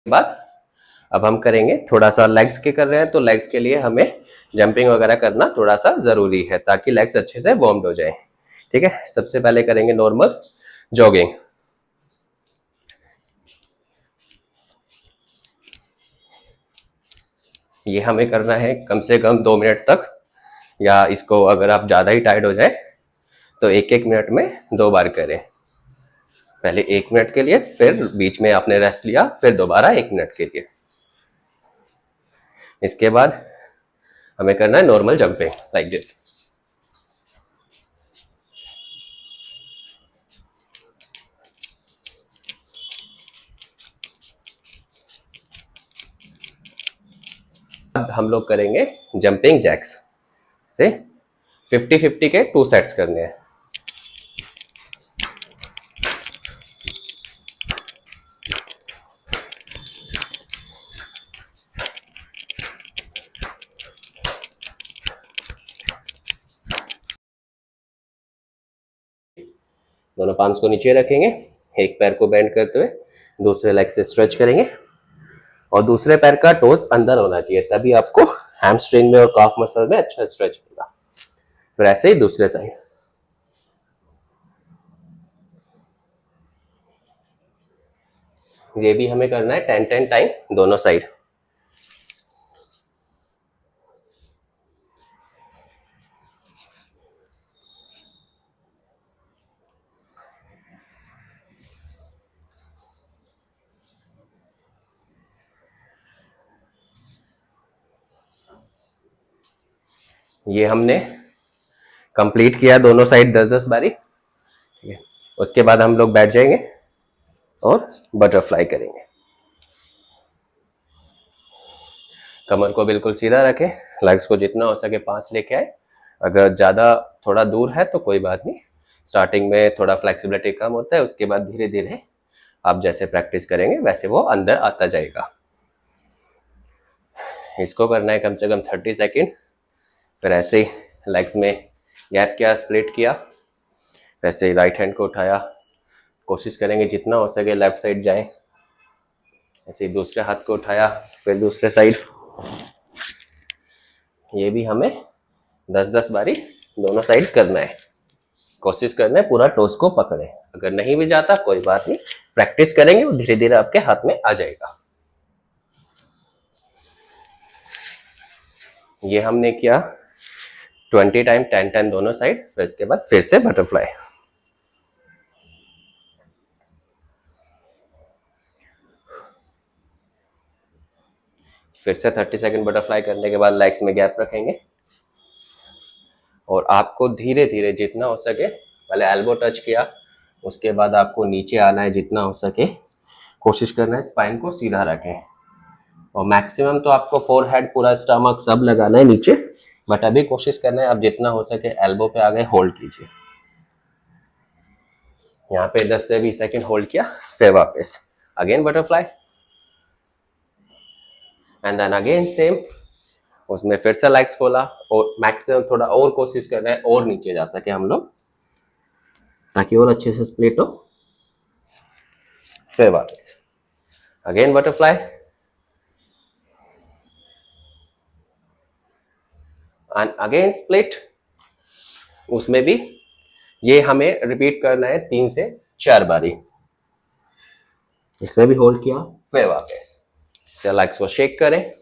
बाद अब हम करेंगे थोड़ा सा लेग्स के कर रहे हैं, तो लेग्स के लिए हमें जंपिंग वगैरह करना थोड़ा सा जरूरी है ताकि लेग्स अच्छे से वार्म्ड हो जाए। ठीक है, सबसे पहले करेंगे नॉर्मल जॉगिंग। ये हमें करना है कम से कम 2 मिनट तक, या इसको अगर आप ज्यादा ही टायर्ड हो जाए तो 1-1 मिनट में 2 बार करें। पहले 1 मिनट के लिए, फिर बीच में आपने रेस्ट लिया, फिर दोबारा 1 मिनट के लिए। इसके बाद हमें करना है नॉर्मल जंपिंग लाइक दिस। अब हम लोग करेंगे जंपिंग जैक्स से 50-50 के 2 सेट्स करने हैं। दोनों पाम्स को नीचे रखेंगे, एक पैर को बेंड करते हुए दूसरे लेग से स्ट्रेच करेंगे और दूसरे पैर का टोज अंदर होना चाहिए, तभी आपको हैमस्ट्रिंग में और काफ मसल में अच्छा स्ट्रेच होगा। फिर ऐसे ही दूसरे साइड। ये भी हमें करना है 10-10 टाइम दोनों साइड। ये हमने कंप्लीट किया दोनों साइड 10-10 बारी। ठीक है, उसके बाद हम लोग बैठ जाएंगे और बटरफ्लाई करेंगे। कमर को बिल्कुल सीधा रखें, लेग्स को जितना हो सके 5 लेके आए। अगर ज़्यादा थोड़ा दूर है तो कोई बात नहीं, स्टार्टिंग में थोड़ा फ्लेक्सिबिलिटी कम होता है, उसके बाद धीरे धीरे आप जैसे प्रैक्टिस करेंगे वैसे वो अंदर आता जाएगा। इसको करना है कम से कम 30 सेकेंड। फिर ऐसे ही लेग्स में गैप किया, स्प्लिट किया, वैसे ही राइट हैंड को उठाया, कोशिश करेंगे जितना हो सके लेफ्ट साइड जाए। ऐसे ही दूसरे हाथ को उठाया, फिर दूसरे साइड। ये भी हमें 10-10 बारी दोनों साइड करना है। कोशिश करना है पूरा टोस को पकड़े। अगर नहीं भी जाता कोई बात नहीं, प्रैक्टिस करेंगे वो धीरे धीरे आपके हाथ में आ जाएगा। ये हमने किया 20 टाइम 10-10 दोनों साइड। फिर इसके बाद फिर से बटरफ्लाई। फिर से 30 सेकंड बटरफ्लाई करने के बाद लेग्स में गैप रखेंगे और आपको धीरे धीरे जितना हो सके, पहले एल्बो टच किया, उसके बाद आपको नीचे आना है जितना हो सके। कोशिश करना है स्पाइन को सीधा रखें और मैक्सिमम तो आपको फोरहेड, पूरा स्टमक सब लगाना है नीचे, बट अभी कोशिश करना है आप जितना हो सके एल्बो पे आ गए होल्ड कीजिए। यहाँ पे 10 से 20 सेकंड होल्ड किया, फिर वापस again butterfly and then again same. उसमें फिर से लेग्स खोला और मैक्सिमम थोड़ा और कोशिश कर रहे हैं और नीचे जा सके हम लोग, ताकि और अच्छे से स्प्लिट हो। फिर वापस again butterfly and again split. उसमें भी ये हमें रिपीट करना है 3 से 4 बारी। इसमें भी होल्ड किया, फिर वापस लेग्स को शेक करें।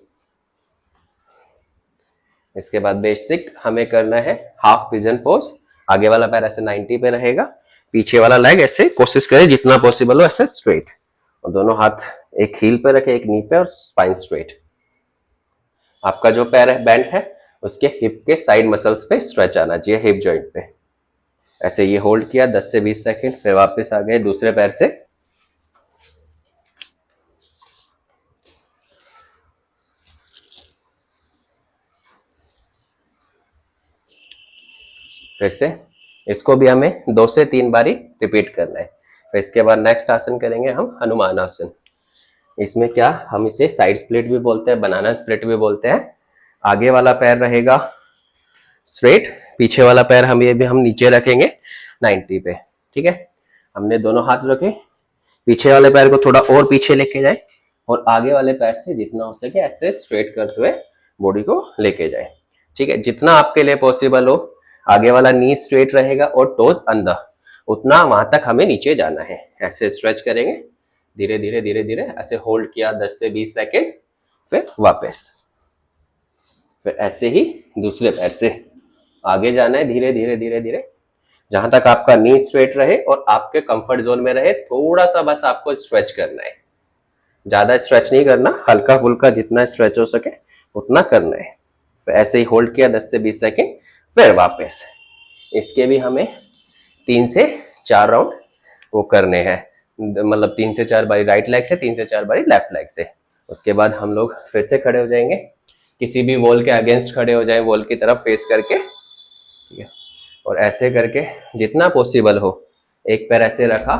इसके बाद बेसिक हमें करना है हाफ पिजन पोज। आगे वाला पैर ऐसे 90 पे रहेगा, पीछे वाला लेग ऐसे कोशिश करें जितना पॉसिबल हो ऐसे स्ट्रेट, और दोनों हाथ एक हील पे रखे, एक नी पे, और स्पाइन स्ट्रेट। आपका जो पैर है बेंट है, उसके हिप के साइड मसल्स पे स्ट्रेच आना चाहिए, हिप जॉइंट पे। ऐसे ये होल्ड किया 10 से 20 सेकंड, फिर वापस आ गए दूसरे पैर से। फिर से इसको भी हमें 2 से 3 बारी रिपीट करना है। फिर इसके बाद नेक्स्ट आसन करेंगे हम हनुमान आसन। इसमें क्या, हम इसे साइड स्प्लिट भी बोलते हैं, बनाना स्प्लिट भी बोलते हैं। आगे वाला पैर रहेगा स्ट्रेट, पीछे वाला पैर हम नीचे रखेंगे 90 पे। ठीक है, हमने दोनों हाथ रखे, पीछे वाले पैर को थोड़ा और पीछे लेके जाए, और आगे वाले पैर से जितना हो सके ऐसे स्ट्रेट करते हुए बॉडी को लेके जाए। ठीक है, जितना आपके लिए पॉसिबल हो, आगे वाला नी स्ट्रेट रहेगा और टोज अंदर, उतना वहां तक हमें नीचे जाना है। ऐसे स्ट्रेच करेंगे, धीरे धीरे धीरे धीरे ऐसे होल्ड किया 10 से 20 सेकेंड, फिर वापस। फिर ऐसे ही दूसरे पैर से आगे जाना है, धीरे धीरे धीरे धीरे, जहां तक आपका नी स्ट्रेट रहे और आपके कंफर्ट जोन में रहे। थोड़ा सा बस आपको स्ट्रेच करना है, ज्यादा स्ट्रेच नहीं करना, हल्का फुल्का जितना स्ट्रेच हो सके उतना करना है। फिर ऐसे ही होल्ड किया 10 से 20 सेकेंड, फिर वापस। इसके भी हमें 3 से 4 राउंड वो करने हैं, मतलब 3 से 4 बारी राइट लेग से, 3 से 4 बारी लेफ्ट लेग से। उसके बाद हम लोग फिर से खड़े हो जाएंगे, किसी भी वॉल के अगेंस्ट खड़े हो जाए, वॉल की तरफ फेस करके। ठीक है, और ऐसे करके जितना पॉसिबल हो, एक पैर ऐसे रखा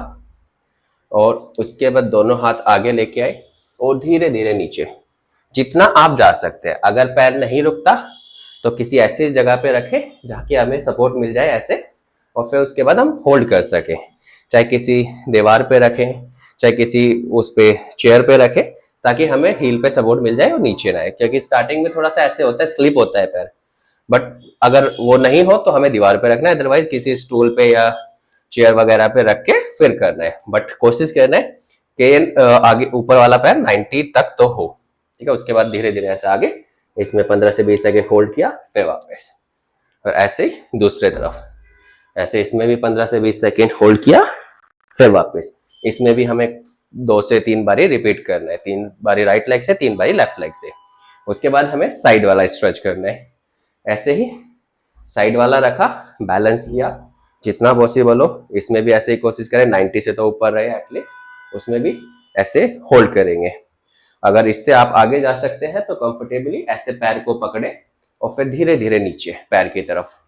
और उसके बाद दोनों हाथ आगे लेके आए और धीरे धीरे नीचे, जितना आप जा सकते हैं। अगर पैर नहीं रुकता तो किसी ऐसी जगह पे रखें जहाँ की हमें सपोर्ट मिल जाए ऐसे, और फिर उसके बाद हम होल्ड कर सकें। चाहे किसी दीवार पे रखें, चाहे किसी उस पे चेयर पे रखें, ताकि हमें हील पे सपोर्ट मिल जाए और नीचे ना आए। क्योंकि स्टार्टिंग में थोड़ा सा ऐसे होता है, स्लिप होता है पैर, बट अगर वो नहीं हो तो हमें दीवार पे रखना है, अदरवाइज किसी स्टूल पे या चेयर वगैरह पे रख के फिर करना है। बट कोशिश करना है कि आगे ऊपर वाला पैर 90 तक तो हो। ठीक है, उसके बाद धीरे धीरे ऐसे आगे, इसमें 15 से 20 सेकेंड होल्ड किया, फिर वापस। और ऐसे ही दूसरे तरफ, ऐसे इसमें भी 15 से 20 सेकेंड होल्ड किया, फिर वापस। इसमें भी हमें 2 से 3 बारी रिपीट करना है, 3 बारी राइट लेग से, 3 बारी लेफ्ट लेग से। उसके बाद हमें साइड वाला स्ट्रेच करना है। ऐसे ही साइड वाला रखा, बैलेंस किया जितना पॉसिबल हो। इसमें भी ऐसे ही कोशिश करें 90 से तो ऊपर रहे एटलीस्ट, उसमें भी ऐसे होल्ड करेंगे। अगर इससे आप आगे जा सकते हैं तो कंफर्टेबली ऐसे पैर को पकड़े और फिर धीरे धीरे नीचे पैर की तरफ।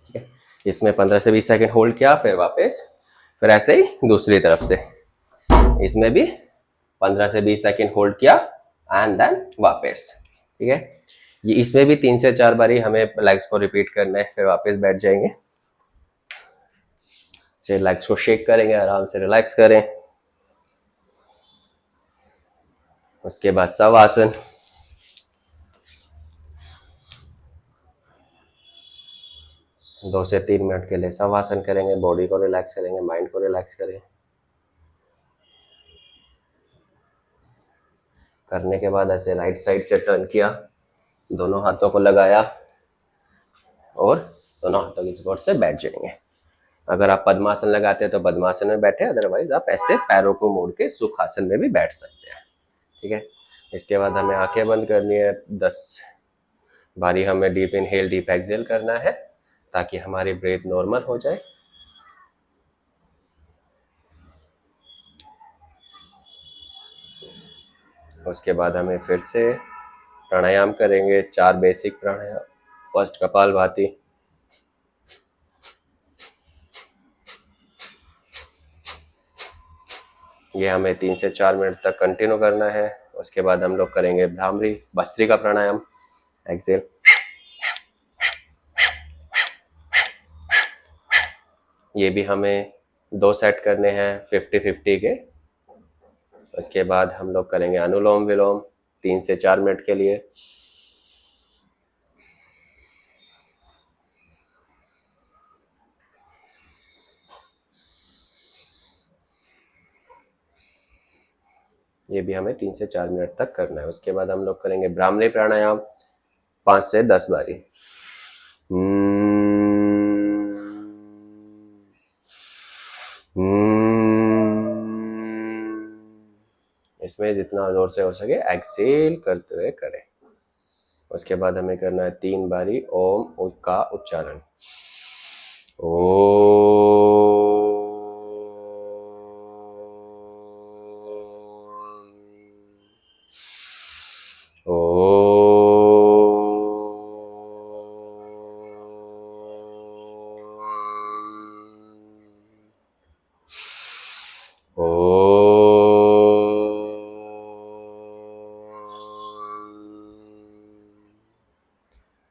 ठीक है, इसमें 15 से 20 सेकेंड होल्ड किया, फिर वापस। फिर ऐसे ही दूसरी तरफ से, इसमें भी 15 से 20 सेकेंड होल्ड किया एंड देन वापस। ठीक है, ये इसमें भी 3 से 4 बारी हमें लेग्स को रिपीट करना है, फिर वापस बैठ जाएंगे। लेग्स को शेक करेंगे, आराम से रिलैक्स करें। उसके बाद शवासन, दो से 3 मिनट के लिए शवासन करेंगे, बॉडी को रिलैक्स करेंगे, माइंड को रिलैक्स करें। करने के बाद ऐसे राइट साइड से टर्न किया, दोनों हाथों को लगाया और दोनों हाथों की सपोर्ट से बैठ जाएंगे। अगर आप पद्मासन लगाते हैं तो पद्मासन में बैठे, अदरवाइज आप ऐसे पैरों को मोड़ के सुखासन में भी बैठ सकते हैं। ठीक है, इसके बाद हमें आंखें बंद करनी है, 10 बारी हमें डीप इनहेल डीप एक्सहेल करना है ताकि हमारी ब्रीथ नॉर्मल हो जाए। उसके बाद हमें फिर से प्राणायाम करेंगे, 4 बेसिक प्राणायाम। फर्स्ट कपालभाति, ये हमें 3 से 4 मिनट तक कंटिन्यू करना है। उसके बाद हम लोग करेंगे भ्रामरी भस्त्रिका प्राणायाम, एक्सहेल। ये भी हमें 2 सेट करने हैं 50-50 के। उसके बाद हम लोग करेंगे अनुलोम विलोम 3 से 4 मिनट के लिए। ये भी हमें 3 से 4 मिनट तक करना है। उसके बाद हम लोग करेंगे भ्रामरी प्राणायाम 5 से 10 बारी। इसमें जितना जोर से हो सके एक्सेल करते हुए करें। उसके बाद हमें करना है 3 बारी ओम का उच्चारण।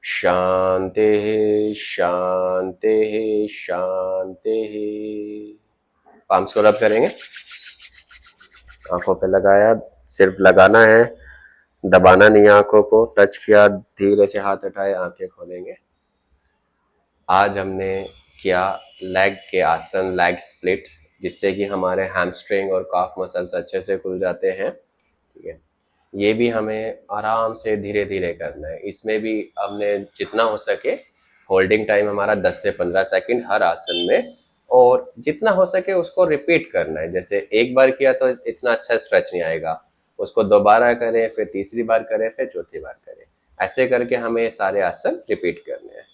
शांति शांति शांति। पाम्स को रब करेंगे। आंखों पे लगाया, सिर्फ लगाना है, दबाना नहीं है आंखों को। टच किया, धीरे से हाथ उठाए, आंखें खोलेंगे। आज हमने किया लेग के आसन, लेग स्प्लिट, जिससे कि हमारे हैमस्ट्रिंग और काफ मसल्स अच्छे से खुल जाते हैं। ठीक है, ये भी हमें आराम से धीरे धीरे करना है। इसमें भी हमने जितना हो सके, होल्डिंग टाइम हमारा 10 से 15 सेकंड हर आसन में, और जितना हो सके उसको रिपीट करना है। जैसे एक बार किया तो इतना अच्छा स्ट्रेच नहीं आएगा, उसको दोबारा करें, फिर तीसरी बार करें, फिर चौथी बार करें। ऐसे करके हमें ये सारे आसन रिपीट करने हैं।